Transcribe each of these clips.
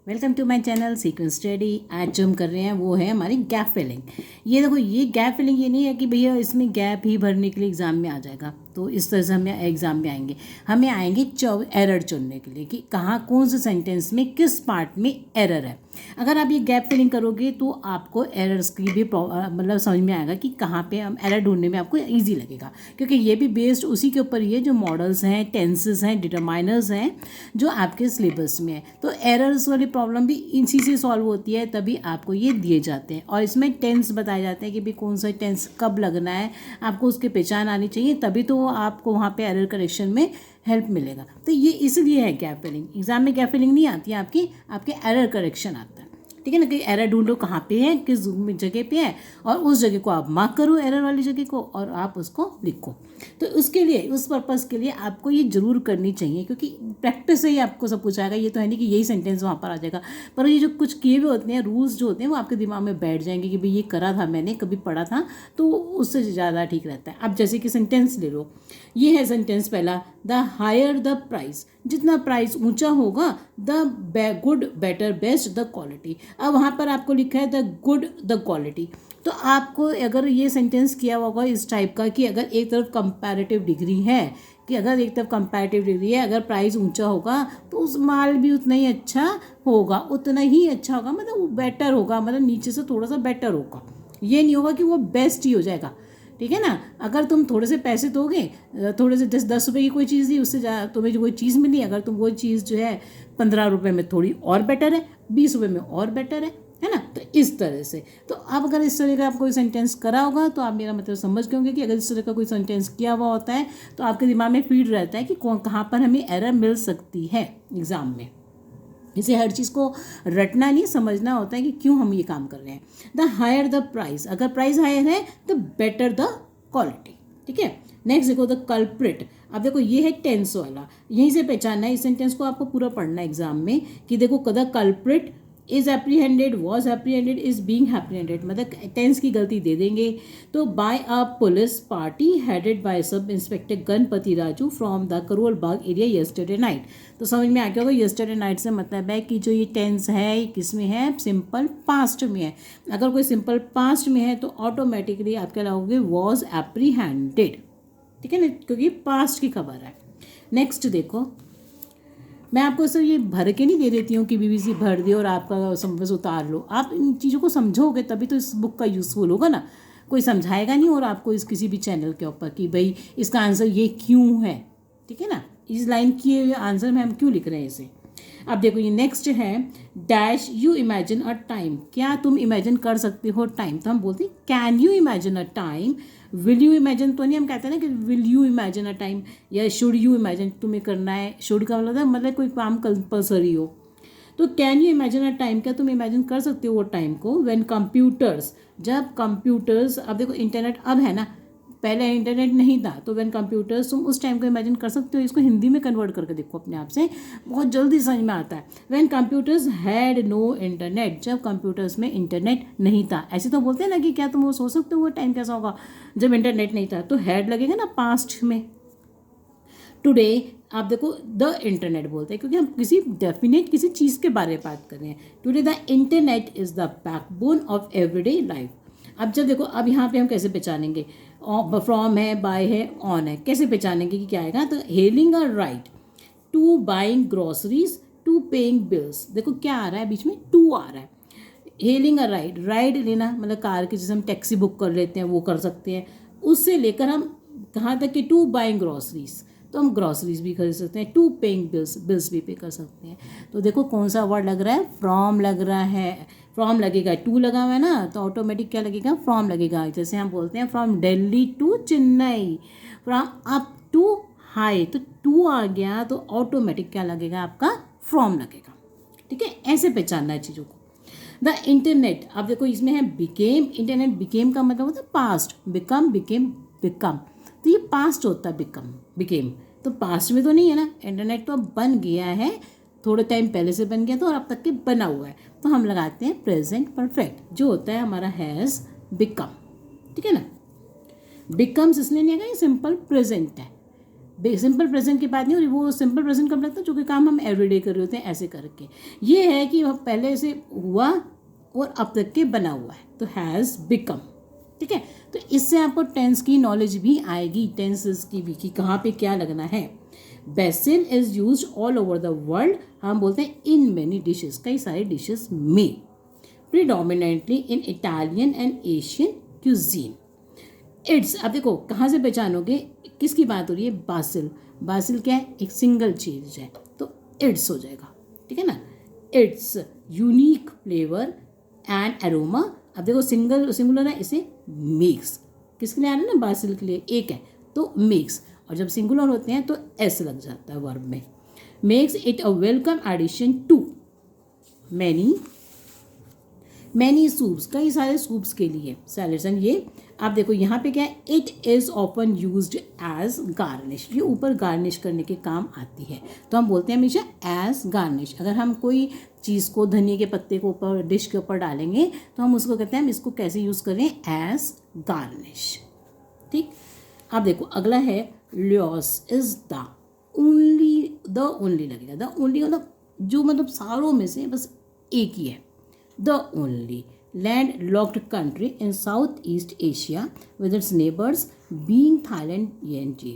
Welcome to my channel sequence study. आज जो हम कर रहे हैं वो है हमारी गैप फिलिंग। ये देखो, ये गैप फिलिंग ये नहीं है कि भैया इसमें गैप ही भरने के लिए एग्ज़ाम में आ जाएगा, तो इस तरह से हमें एग्ज़ाम में आएंगे। हमें आएंगे एरर चुनने के लिए कि कहाँ कौन से सेंटेंस में किस पार्ट में एरर है। अगर आप ये गैप फिलिंग करोगे तो आपको एरर्स की भी मतलब समझ में आएगा कि कहाँ पे हम एरर ढूंढने में आपको ईजी लगेगा, क्योंकि ये भी बेस्ड उसी के ऊपर ही है जो मॉडल्स हैं, टेंसेस हैं, डिटरमाइनर्स हैं जो आपके सिलेबस में है। तो एरर्स वाली प्रॉब्लम भी इसी से सॉल्व होती है, तभी आपको ये दिए जाते हैं। और इसमें टेंस बताए जाते हैं कि भाई कौन सा टेंस कब लगना है, आपको उसकी पहचान आनी चाहिए, तभी तो आपको वहाँ पे एरर करेक्शन में हेल्प मिलेगा। तो ये इसलिए है गैप फिलिंग। एग्जाम में गैप फिलिंग नहीं आती है आपके एरर करेक्शन आता है। ठीक है ना, कि एरर ढूंढो कहाँ पे है, किस जगह पे है, और उस जगह को आप मार्क करो, एरर वाली जगह को, और आप उसको लिखो। तो उसके लिए, उस पर्पज़ के लिए आपको ये जरूर करनी चाहिए, क्योंकि प्रैक्टिस से ही आपको सब कुछ आएगा। ये तो है नहीं कि यही सेंटेंस वहाँ पर आ जाएगा, पर ये जो कुछ किए हुए होते हैं रूल्स जो होते हैं वो आपके दिमाग में बैठ जाएंगे कि भाई ये करा था मैंने, कभी पढ़ा था, तो उससे ज़्यादा ठीक रहता है। अब जैसे कि सेंटेंस ले लो, ये है सेंटेंस पहला, द हायर द प्राइस, जितना प्राइस ऊंचा होगा the good better best the quality. अब वहाँ पर आपको लिखा है द गुड द क्वालिटी, तो आपको अगर ये सेंटेंस किया होगा इस टाइप का कि अगर एक तरफ कंपैरेटिव डिग्री है, कि अगर एक तरफ कंपैरेटिव डिग्री है, अगर प्राइस ऊंचा होगा तो उस माल भी उतना ही अच्छा होगा, उतना ही अच्छा होगा, मतलब वो बेटर होगा, मतलब नीचे से थोड़ा सा बेटर होगा। ये नहीं होगा कि वो बेस्ट ही हो जाएगा। ठीक है ना, अगर तुम थोड़े से पैसे दोगे, थोड़े से 10 रुपये की कोई चीज़ दी, उससे तुम्हें जो कोई चीज़ मिली, अगर तुम वो चीज़ जो है 15 रुपये में थोड़ी और बेटर है, 20 रुपये में और बेटर है ना। तो इस तरह से, तो अब अगर इस तरह का आप कोई सेंटेंस करा होगा तो आप मेरा मतलब समझ गए होंगे कि अगर इस तरह का कोई सेंटेंस किया हुआ होता है तो आपके दिमाग में फीड रहता है कि कहाँ पर हमें एरर मिल सकती है एग्ज़ाम में। इसे हर चीज़ को रटना नहीं, समझना होता है कि क्यों हम ये काम कर रहे हैं। द हायर द प्राइस, अगर प्राइस हायर है तो बेटर द क्वालिटी। ठीक है, नेक्स्ट देखो द कल्प्रिट। अब देखो ये है टेंस वाला, यहीं से पहचानना है, इस सेंटेंस को आपको पूरा पढ़ना है एग्जाम में कि देखो the culprit is apprehended, was apprehended, is being apprehended, मतलब टेंस की गलती दे देंगे। तो by a police party headed by sub inspector Ganapati Raju from the Karol Bagh area yesterday night. तो समझ में आ गया होगा, यस्टरडे नाइट से मतलब है कि जो ये टेंस है किस में है, सिंपल पास्ट में है। अगर कोई सिंपल पास्ट में है तो ऑटोमेटिकली आप क्या लगाओगे, वॉज एप्रीहेंडेड। ठीक है ना, क्योंकि पास्ट की खबर है। नेक्स्ट देखो, मैं आपको सिर्फ ये भर के नहीं दे देती हूँ कि बीबीसी भर दे और आपका बस उतार लो। आप इन चीज़ों को समझोगे तभी तो इस बुक का यूज़फुल होगा ना। कोई समझाएगा नहीं और आपको इस किसी भी चैनल के ऊपर कि भाई इसका आंसर ये क्यों है। ठीक है ना, इस लाइन की आंसर में हम क्यों लिख रहे हैं इसे। अब देखो ये नेक्स्ट है, dash you imagine a time, क्या तुम इमेजिन कर सकते हो टाइम। तो हम बोलते हैं can you imagine a time. Will you imagine तो नहीं, हम कहते हैं ना कि will you imagine a time या शुड यू इमेजिन, तुम्हें करना है। शुड का मतलब कोई काम कंपल्सरी हो। तो can you imagine a time, क्या तुम इमेजिन कर सकते हो वो टाइम को, व्हेन कंप्यूटर्स, जब कंप्यूटर्स, अब देखो इंटरनेट अब है ना, पहले इंटरनेट नहीं था, तो व्हेन कंप्यूटर्स, तुम उस टाइम को इमेजिन कर सकते हो। इसको हिंदी में कन्वर्ट करके देखो अपने आप से, बहुत जल्दी समझ में आता है। When computers had no internet, जब कंप्यूटर्स में इंटरनेट नहीं था। ऐसे तो बोलते हैं ना कि क्या तुम वो सोच सकते हो वो टाइम कैसा होगा जब इंटरनेट नहीं था, तो हैड लगेगा ना पास्ट में। टुडे आप देखो द इंटरनेट बोलते हैं क्योंकि हम किसी डेफिनेट किसी चीज़ के बारे में बात कर रहे हैं। Today the internet is the backbone of everyday life. अब जब देखो, अब यहाँ पे हम कैसे पहचानेंगे, फ्रॉम है, बाय है, ऑन है, कैसे पहचानेंगे कि क्या आएगा। तो hailing a ride to buying groceries to paying bills. देखो क्या आ रहा है बीच में, टू आ रहा है। हेलिंग अ राइड, राइड लेना मतलब कार की, जैसे हम टैक्सी बुक कर लेते हैं वो कर सकते हैं। उससे लेकर हम कहाँ तक कि टू बाइंग ग्रॉसरीज, तो हम ग्रॉसरीज भी खरीद सकते हैं। टू पेइंग बिल्स, बिल्स भी पे कर सकते हैं। तो देखो कौन सा वर्ड लग रहा है, फ्रॉम लग रहा है। फ्रॉम लगेगा, टू लगा हुआ है ना, तो ऑटोमेटिक क्या लगेगा, फ्रॉम लगेगा। जैसे हम बोलते हैं from Delhi to Chennai, from up to high, तो टू आ गया तो ऑटोमेटिक क्या लगेगा, आपका फ्रॉम लगेगा। ठीक है, ऐसे पहचानना है चीज़ों को। द इंटरनेट, अब देखो इसमें है बिकेम, इंटरनेट बिकेम का मतलब होता है पास्ट, बिकम, बिकेम, बिकम, तो ये पास्ट होता है बिकम, बिकेम, तो पास्ट में तो नहीं है ना। इंटरनेट तो अब बन गया है, थोड़े टाइम पहले से बन गया था और अब तक के बना हुआ है, तो हम लगाते हैं प्रेजेंट परफेक्ट, जो होता है हमारा हैज़ बिकम। ठीक है ना, बिकम्स इसलिए नहीं आएगा, ये सिंपल प्रेजेंट है। सिंपल प्रेजेंट की बात नहीं हो रही, वो सिंपल प्रेजेंट कब लगता है जो कि काम हम एवरीडे कर रहे होते हैं ऐसे करके। ये है कि पहले से हुआ और अब तक के बना हुआ है, तो हैज़ बिकम। ठीक है, तो इससे आपको टेंस की नॉलेज भी आएगी, टेंसेस की भी, कि कहाँ पे क्या लगना है। BECIL is use all over the world, हम बोलते हैं इन मैनी डिशेस, कई सारे डिशेस में, predominantly in Italian and Asian cuisine. It's, अब देखो कहाँ से पहचानोगे किसकी बात हो रही है, बासिल। बासिल क्या है, एक सिंगल चीज है, तो इट्स हो जाएगा। ठीक है ना, it's unique flavour and aroma. अब देखो सिंगुलर है, इसे मेक्स, किसके लिए आ रहा है ना, बासिल के लिए एक है तो मेक्स, और जब सिंगुलर होते हैं तो एस लग जाता है वर्ब में। Makes it a welcome addition to many soups, कई सारे सूप्स के लिए सैलेड्स। एंड ये आप देखो यहाँ पे क्या है, it is often used as garnish, ये ऊपर गार्निश करने के काम आती है, तो हम बोलते हैं हमेशा एज गार्निश। अगर हम कोई चीज़ को धनिया के पत्ते को ऊपर डिश के ऊपर डालेंगे तो हम उसको कहते हैं हम इसको कैसे यूज़ करें, एज गार्निश। ठीक, अब देखो अगला है लॉस इज द ओनली लगेगा, द ओनली मतलब जो मतलब सारों में से बस एक ही है, the only landlocked country in Southeast Asia with its neighbors being Thailand and G।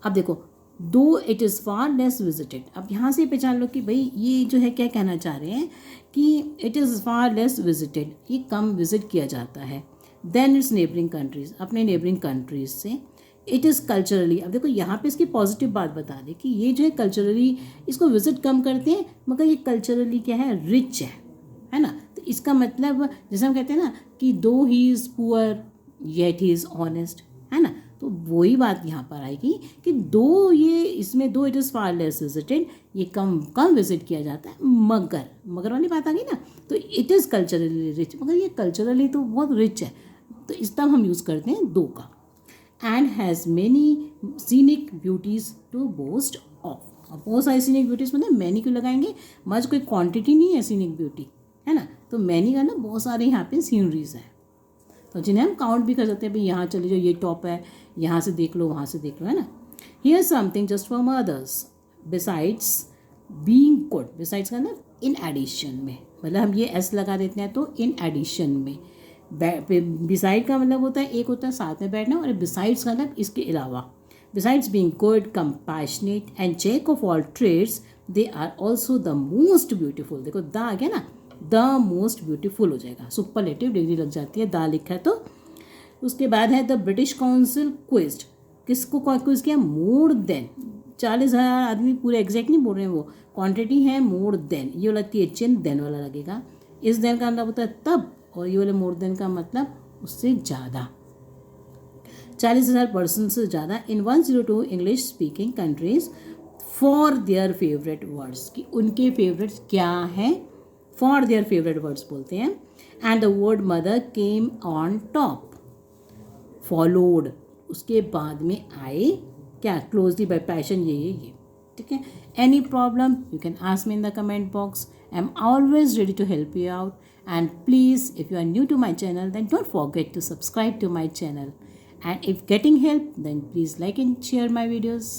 अब देखो दो it is far less visited, अब यहाँ से पहचान लो कि भाई ये जो है क्या कहना चाह रहे हैं कि it is far less visited, ये कम विजिट किया जाता है, देन इट्स नेबरिंग कंट्रीज, अपने नेबरिंग कंट्रीज से। इट इज़ कल्चरली, अब देखो यहाँ पे इसकी पॉजिटिव बात बता दें कि ये जो है कल्चरली इसको विजिट कम करते हैं, मगर ये कल्चरली क्या है, रिच है ना। तो इसका मतलब जैसे हम कहते हैं ना कि दो he is poor yet he is honest, है ना, तो वही बात यहाँ पर आएगी कि दो ये इसमें दो it is far less visited, ये कम विजिट किया जाता है, मगर वाली बात आ गई ना, तो इट इज़ कल्चरली रिच, मगर ये कल्चरली तो बहुत रिच है, तो इस तब हम यूज़ करते हैं दो का। And has many scenic beauties to boast of, अब बहुत सारी सीनिक ब्यूटीज़ मतलब मैनी क्यों लगाएंगे, मज कोई क्वान्टिटी नहीं है सीनिक ब्यूटी, है ना, तो मैनी का ना बहुत सारे यहाँ पे सीनरीज हैं, तो जिन्हें हम काउंट भी कर सकते हैं, भाई यहाँ चले जाओ ये टॉप है, यहाँ से देख लो वहाँ से देख लो, है ना। Here something just from others besides being good, besides का ना इन एडिशन में, मतलब हम ये एस लगा देते हैं तो इन एडिशन में, बिसाइड का मतलब होता है एक होता है साथ में बैठना, और बिसाइड्स का मतलब इसके अलावा। Besides being good, compassionate and jack of all trades, they are also the most beautiful. देखो द आ गया ना, द मोस्ट ब्यूटीफुल हो जाएगा, सुपरलेटिव डिग्री लग जाती है, द लिखा है तो। उसके बाद है द ब्रिटिश काउंसिल क्विज्ड, किसको क्विज किया, मोर देन 40,000 आदमी, पूरे एग्जैक्ट नहीं बोल रहे हैं वो, क्वांटिटी है मोर देन, ये वाला THN देन वाला लगेगा, इस देन का मतलब होता है तब, और ये वाले मोर देन का मतलब उससे ज़्यादा, 40,000 पर्सन से ज़्यादा, इन 102 English speaking countries for their favourite words, कि उनके फेवरेट्स क्या हैं, फॉर देयर फेवरेट वर्ड्स बोलते हैं। And the word mother came on top, followed उसके बाद में आए क्या, क्लोजली बाय पैशन, ये ठीक है। Any problem you can ask me in the comment box, I am always ready to help you out, and please if you are new to my channel then don't forget to subscribe to my channel, and if getting help then please like and share my videos.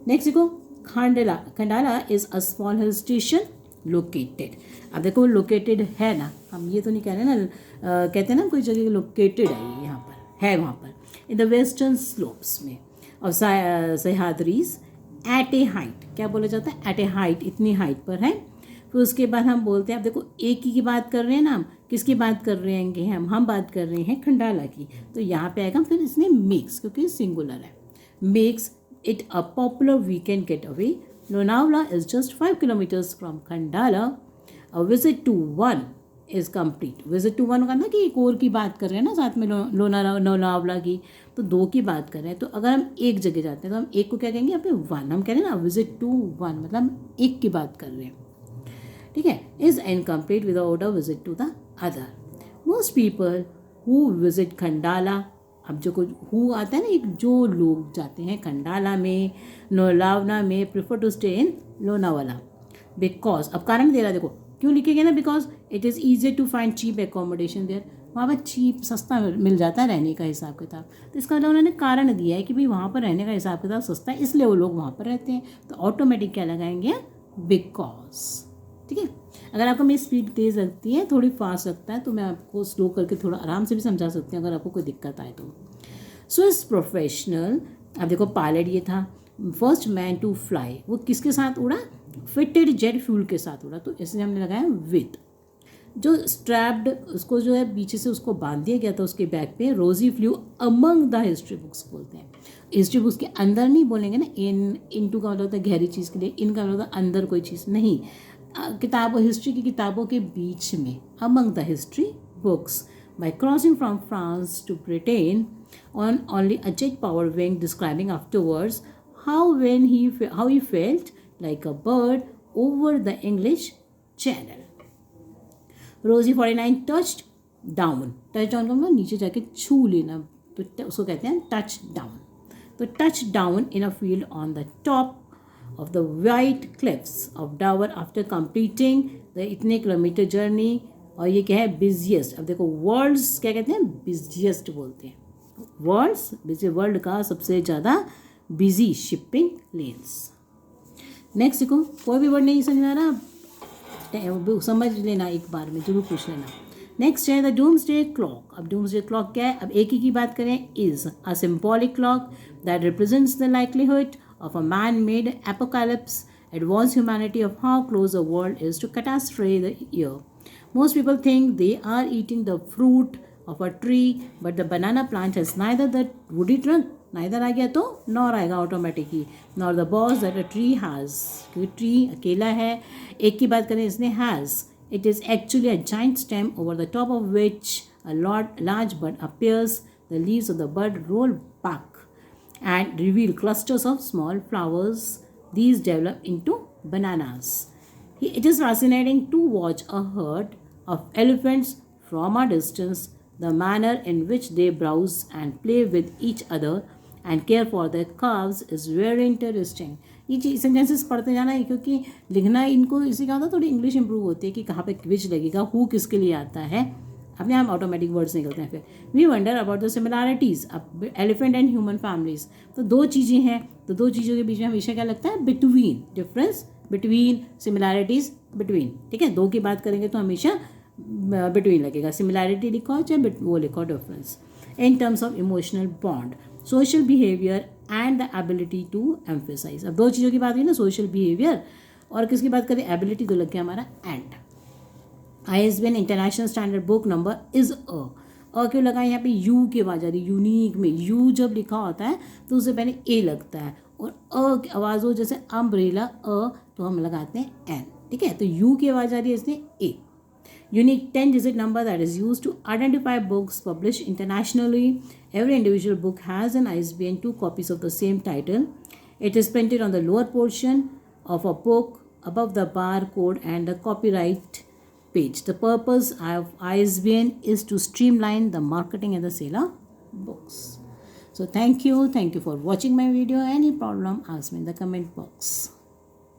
Next देखो Khandala is a small hill station located, अब देखो located है ना, हम ये तो नहीं कह रहे ना, कहते हैं ना कोई जगह लोकेटेड है, ये यहाँ पर है, वहाँ पर इन द वेस्टर्न स्लोप्स में, और सह्याद्रीज एट ए हाइट, क्या बोला जाता है, एट ए हाइट, इतनी हाइट पर है। फिर उसके बाद हम बोलते हैं, अब देखो एक ही की बात कर रहे हैं ना, हम किसकी बात कर रहे हैं, हम बात कर रहे हैं खंडाला की, तो यहाँ पे आएगा फिर इसने मेक्स, क्योंकि सिंगुलर है, makes it a popular weekend get away. Lonavala is just 5 kilometers from Khandala. A visit to one is complete. Visit to one का ना कि एक और की बात कर रहे हैं ना साथ में, लोनावला की, तो दो की बात कर रहे हैं, तो अगर हम एक जगह जाते हैं तो हम एक को क्या कहेंगे, यहाँ पे वन, हम कह रहे हैं ना विजिट टू वन, मतलब हम एक की बात कर रहे हैं, ठीक है। Is incomplete without a visit to the other. Most people who visit Khandala, अब जो कुछ हु आता है ना, एक जो लोग जाते हैं खंडाला में, लोनावला में, prefer to stay in Lonavala because, अब कारण दे रहा है देखो, क्यों लिखे गए ना, because it is easy to find cheap accommodation there, वहाँ पर चीप सस्ता मिल जाता है रहने का हिसाब किताब। तो इसका मतलब उन्होंने कारण दिया है कि भाई वहाँ पर रहने का हिसाब किताब सस्ता है, इसलिए वो लोग वहाँ पर रहते हैं। तो ऑटोमेटिक क्या लगाएंगे, बिकॉज। ठीक है, अगर आपको मेरी स्पीड तेज़ लगती है, थोड़ी फास्ट लगता है, तो मैं आपको स्लो करके थोड़ा आराम से भी समझा सकती हूँ अगर आपको कोई दिक्कत आए तो। स्विस प्रोफेशनल, अब देखो पायलट ये था, फर्स्ट मैन टू फ्लाई, वो किसके साथ उड़ा, फिटेड जेट फ्यूल के साथ उड़ा, तो इसलिए हमने लगाया विथ। जो स्ट्रैप्ड, उसको जो है पीछे से उसको बांध दिया गया था उसके बैक पे, रोजी flu among the history books बोलते हैं। हिस्ट्री बुक्स के अंदर नहीं बोलेंगे ना, इनटू का मतलब होता है गहरी चीज़ के लिए, इनका मतलब होता है अंदर कोई चीज़ नहीं, किताबों, हिस्ट्री की किताबों के बीच में, among the history books, by crossing from France to Britain on only a jet power wing, describing afterwards how he felt like a bird over the English Channel. Rosie 49 touched down का मतलब नीचे जाके छू लेना, तो उसको कहते हैं टच डाउन। तो touch down in a field on the top of the white cliffs of Dover after completing the इतने किलोमीटर जर्नी। और ये क्या है, बिजिएस्ट। अब देखो वर्ल्ड्स क्या कहते हैं, बिजिएस्ट बोलते हैं, वर्ल्ड का सबसे ज़्यादा बिजी शिपिंग लेन्स। नेक्स्ट देखो, कोई भी वर्ड नहीं समझ में आ रहा, समझ लेना एक बार में, जरूर पूछ लेना। नेक्स्ट है द डूम्सडे क्लॉक। अब डूम्सडे क्लॉक क्या है, अब एक ही की बात करें, is a symbolic clock that represents the likelihood of a man made apocalypse, advanced humanity of how close the world is to catastrophe the year. Most people think they are eating the fruit of a tree, but the banana plant has neither the woody trunk, neither आ गया तो nor आएगा automatically, nor the boss that a tree has, क्योंकि tree अकेला है। एक की बात करें इसने has, it is actually a giant stem over the top of which a large bud appears. The leaves of the bud roll back and reveal clusters of small flowers. These develop into bananas. It is fascinating to watch a herd of elephants from a distance. The manner in which they browse and play with each other and care for their calves is very interesting. ये चीज sentences पढ़ते जाना है, क्योंकि लिखना इनको इसी का होता है, थोड़ी इंग्लिश इंप्रूव होती है कि कहाँ पे विच लगेगा, हु किसके लिए आता है, अपने आप ऑटोमेटिक वर्ड्स निकलते हैं। फिर we wonder about the similarities अब एलिफेंट एंड ह्यूमन फैमिलीज, तो दो चीज़ें हैं, तो दो चीज़ों के बीच में हमेशा क्या लगता है, between, difference between, similarities between. ठीक है, दो की बात करेंगे तो हमेशा बिटवीन लगेगा, सिमिलैरिटी लिखो चाहे वो लिखो difference. In terms of emotional bond, social behaviour and the ability to emphasise. अब दो चीज़ों की बात हुई ना, सोशल बिहेवियर और किसकी बात करें, एबिलिटी, तो लग गया हमारा and. ISBN international standard book number is a क्यों लगा यहाँ पे, यू की आवाज़ आ रही, यूनिक में यू जब लिखा होता है तो उससे पहले ए लगता है, और अ की आवाज़ हो जैसे अम्ब्रेला तो हम लगाते हैं एन। ठीक है, तो यू की आवाज़ आ रही है इसलिए ए। Unique 10-digit number that is used to identify books published internationally. Every individual book has an ISBN, 2 copies of the same title. It is printed on the lower portion of a book above the barcode and the copyright page. The purpose of ISBN is to streamline the marketing and the sale of books. So thank you for watching my video. Any problem, ask me in the comment box.